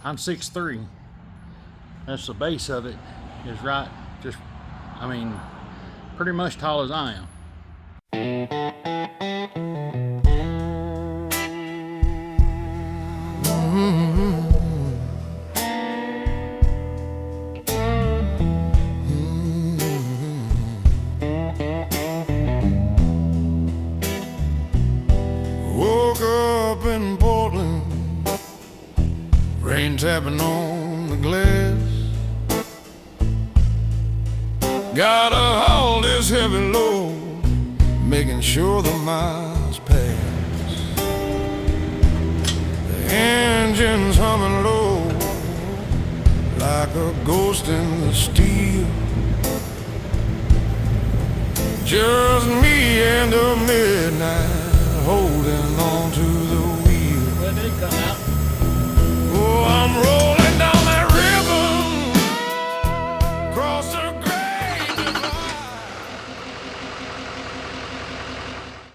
I'm 6'3". That's the base of it, is right, just, I mean, pretty much tall as I am. Woke up in Portland, rain tapping on the glass. Gotta haul this heavy load, making sure the miles pass. The engine's humming low, like a ghost in the steel. Just me and the midnight, holding on to the wheel. When did it come out? Oh, I'm rolling down that river, across the great divide.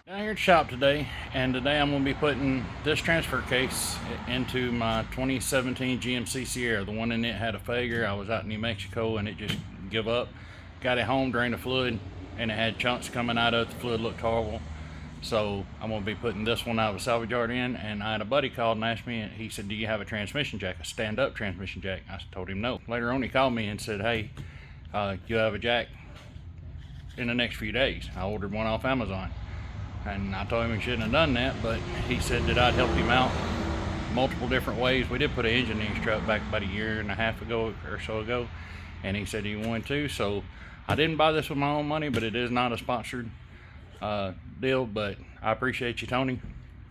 Down here at the shop today, and today I'm going to be putting this transfer case into my 2017 GMC Sierra. The one in it had a failure. I was out in New Mexico and it just gave up. Got it home, drained the fluid, and it had chunks coming out of it. The fluid looked horrible. So I'm going to be putting this one out of a salvage yard in, and I had a buddy called and asked me, and he said, do you have a transmission jack, a stand-up transmission jack? I told him no. Later on he called me and said, hey, you have a jack in the next few days. I ordered one off Amazon, and I told him he shouldn't have done that, but he said that I'd help him out multiple different ways. We did put an engine in his truck back about a year and a half ago or so ago, and he said he wanted to, so I didn't buy this with my own money, but it is not a sponsored deal. But I appreciate you, Tony.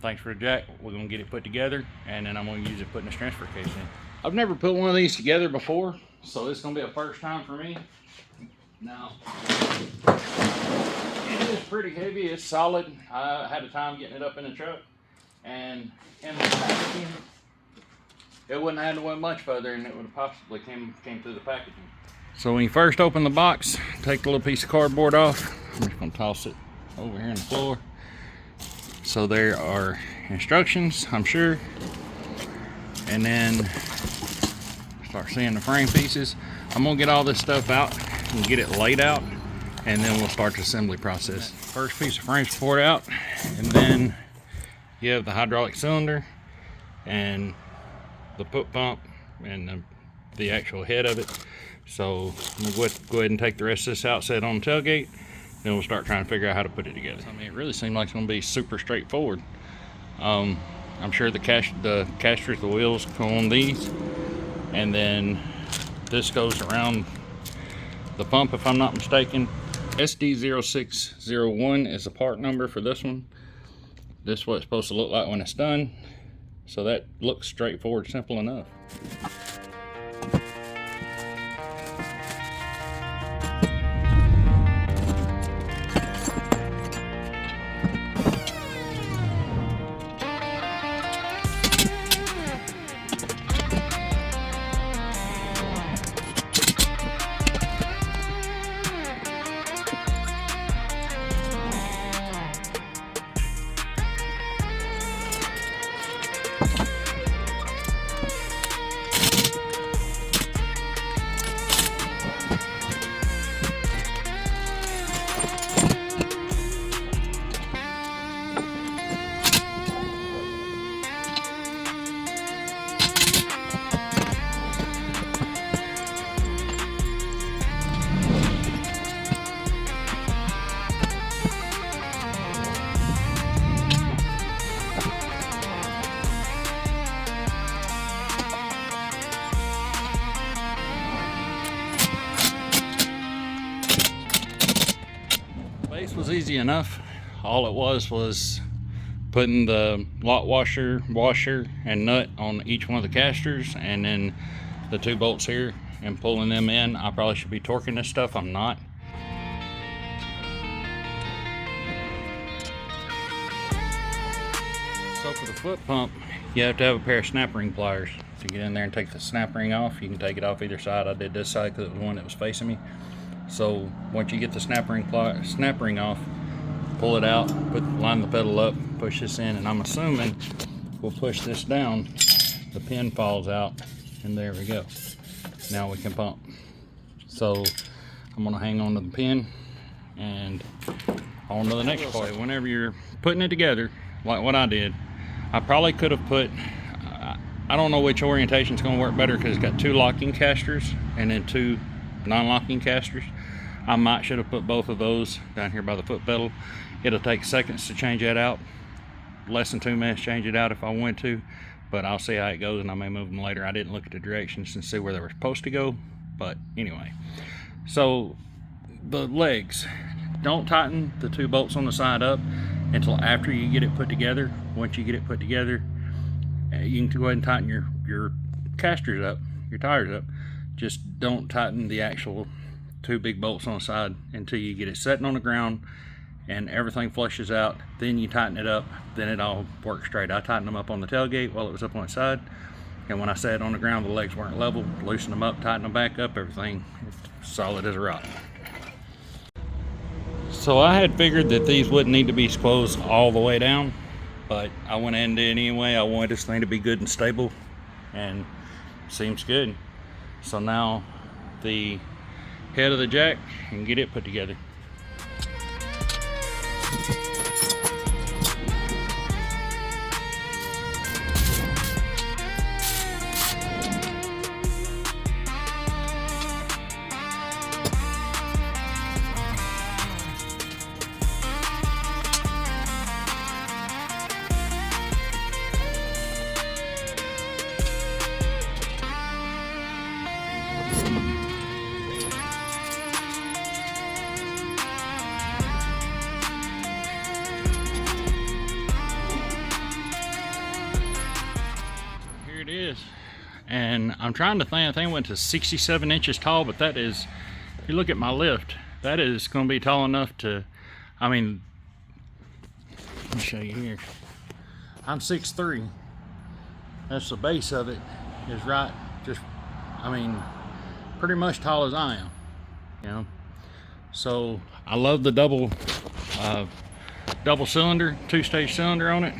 Thanks for the jack. We're gonna get it put together, and then I'm gonna use it putting this transfer case in. I've never put one of these together before, so it's gonna be a first time for me. Now, it is pretty heavy. It's solid. I had a time getting it up in the truck, and in the packaging, it wouldn't have had to went much further, and it would have possibly came through the packaging. So when you first open the box, take the little piece of cardboard off. I'm just gonna toss it over here on the floor. So there are instructions, I'm sure. And then start seeing the frame pieces. I'm gonna get all this stuff out and get it laid out, and then we'll start the assembly process. First piece of frame's poured out, and then you have the hydraulic cylinder and the put pump and the actual head of it. So I'm gonna go ahead and take the rest of this out, set it on the tailgate, then we'll start trying to figure out how to put it together. I mean, it really seemed like it's gonna be super straightforward. I'm sure the casters, the wheels go on these, and then this goes around the pump, if I'm not mistaken. SD0601 is the part number for this one. This is what it's supposed to look like when it's done. So that looks straightforward, simple enough. Was easy enough. All it was putting the lock washer and nut on each one of the casters, and then the 2 bolts here, and pulling them in. I probably should be torquing this stuff. I'm not. So for the foot pump, you have to have a pair of snap ring pliers to get in there and take the snap ring off. You can take it off either side. I did this side because it was the one that was facing me. So once you get the snap ring off, pull it out, line the pedal up, push this in, and I'm assuming we'll push this down. The pin falls out and there we go. Now we can pump. So I'm gonna hang on to the pin and on to the next part. Whenever you're putting it together, like what I did, I probably could have put, I don't know which orientation is going to work better because it's got 2 locking casters and then 2 non-locking casters. I might should have put both of those down here by the foot pedal. It'll take seconds to change that out, less than 2 minutes change it out if I want to, but I'll see how it goes and I may move them later. I didn't look at the directions and see where they were supposed to go, but anyway. So the legs, don't tighten the 2 bolts on the side up until after you get it put together. Once you get it put together, you can go ahead and tighten your casters up, your tires up. Just don't tighten the actual 2 big bolts on the side until you get it setting on the ground and everything flushes out. Then you tighten it up, then it all works straight. I tightened them up on the tailgate while it was up on the side, and when I sat on the ground the legs weren't level. Loosen them up, tighten them back up, everything solid as a rock. So I had figured that these wouldn't need to be squoze all the way down, but I went ahead and did it anyway. I wanted this thing to be good and stable, and seems good. So now the head of the jack, and get it put together. And I'm trying to think, I think it went to 67 inches tall, but that is, if you look at my lift, that is going to be tall enough to, I mean, let me show you here. I'm 6'3". That's the base of it, is right, just, I mean, pretty much tall as I am, you know. So I love the double cylinder, 2-stage cylinder on it.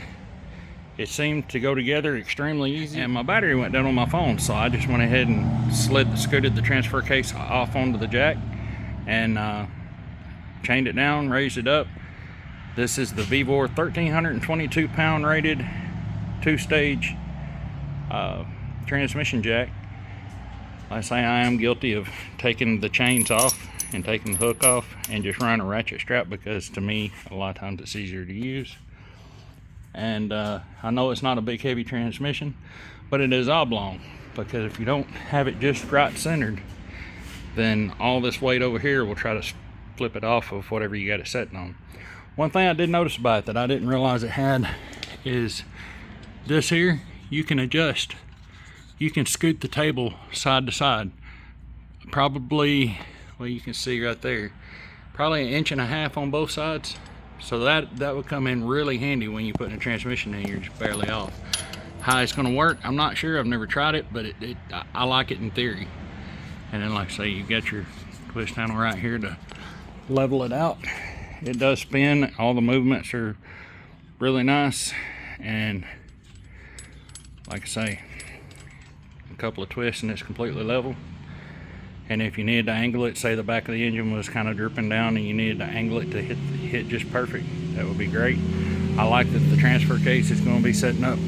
It seemed to go together extremely easy, and my battery went down on my phone, so I just went ahead and scooted the transfer case off onto the jack and chained it down, raised it up. This is the Vevor 1,322 pound rated 2-stage transmission jack. I say I am guilty of taking the chains off and taking the hook off and just running a ratchet strap, because to me a lot of times it's easier to use. And I know it's not a big heavy transmission, but it is oblong, because if you don't have it just right centered, then all this weight over here will try to flip it off of whatever you got it setting on. One thing I did notice about it that I didn't realize it had is this here, you can adjust. You can scoot the table side to side. Probably, well, you can see right there, probably 1.5 inches on both sides. So that would come in really handy when you're putting a transmission in, you're just barely off. How it's going to work, I'm not sure. I've never tried it, but I like it in theory. And then, like I say, you got your twist handle right here to level it out. It does spin. All the movements are really nice. And like I say, a couple of twists and it's completely level. And if you needed to angle it, say the back of the engine was kind of drooping down and you needed to angle it to hit just perfect, that would be great. I like that the transfer case is going to be setting up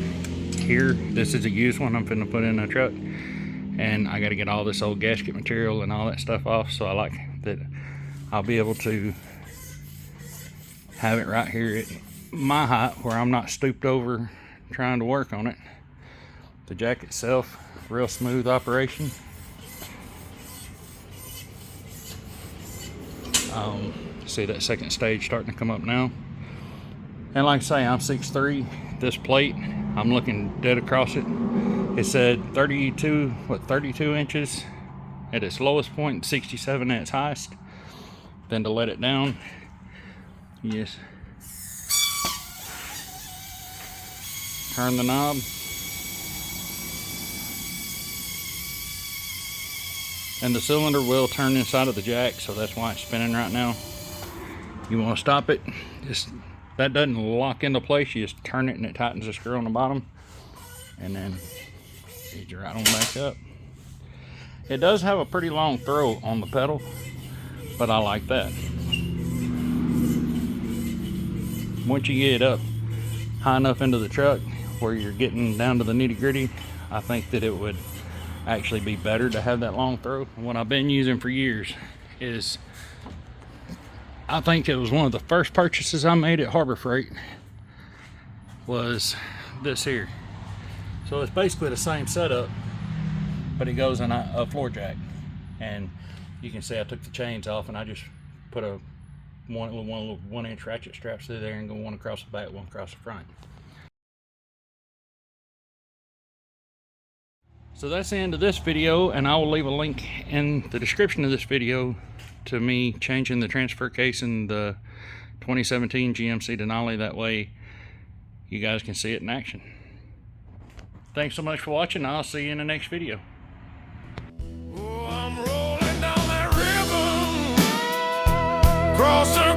here. This is a used one I'm finna put in a truck, and I got to get all this old gasket material and all that stuff off, so I like that I'll be able to have it right here at my height where I'm not stooped over trying to work on it. The jack itself, real smooth operation. See that second stage starting to come up now. And like I say, I'm 6'3". This plate, I'm looking dead across it. It said 32 inches at its lowest point, 67 at its highest. Then to let it down, you just turn the knob. And the cylinder will turn inside of the jack, so that's why it's spinning right now. You want to stop it, just that doesn't lock into place, you just turn it and it tightens the screw on the bottom, and then feed you right on back up. It does have a pretty long throw on the pedal, but I like that. Once you get up high enough into the truck where you're getting down to the nitty-gritty, I think that it would actually be better to have that long throw. And what I've been using for years is, I think it was one of the first purchases I made at Harbor Freight, was this here. So it's basically the same setup, but it goes in a floor jack. And you can see I took the chains off and I just put a one little 1-inch ratchet straps through there and go one across the back, one across the front. So that's the end of this video, and I will leave a link in the description of this video to me changing the transfer case in the 2017 GMC Denali. That way you guys can see it in action. Thanks so much for watching. I'll see you in the next video. Oh, I'm rolling down that river, across the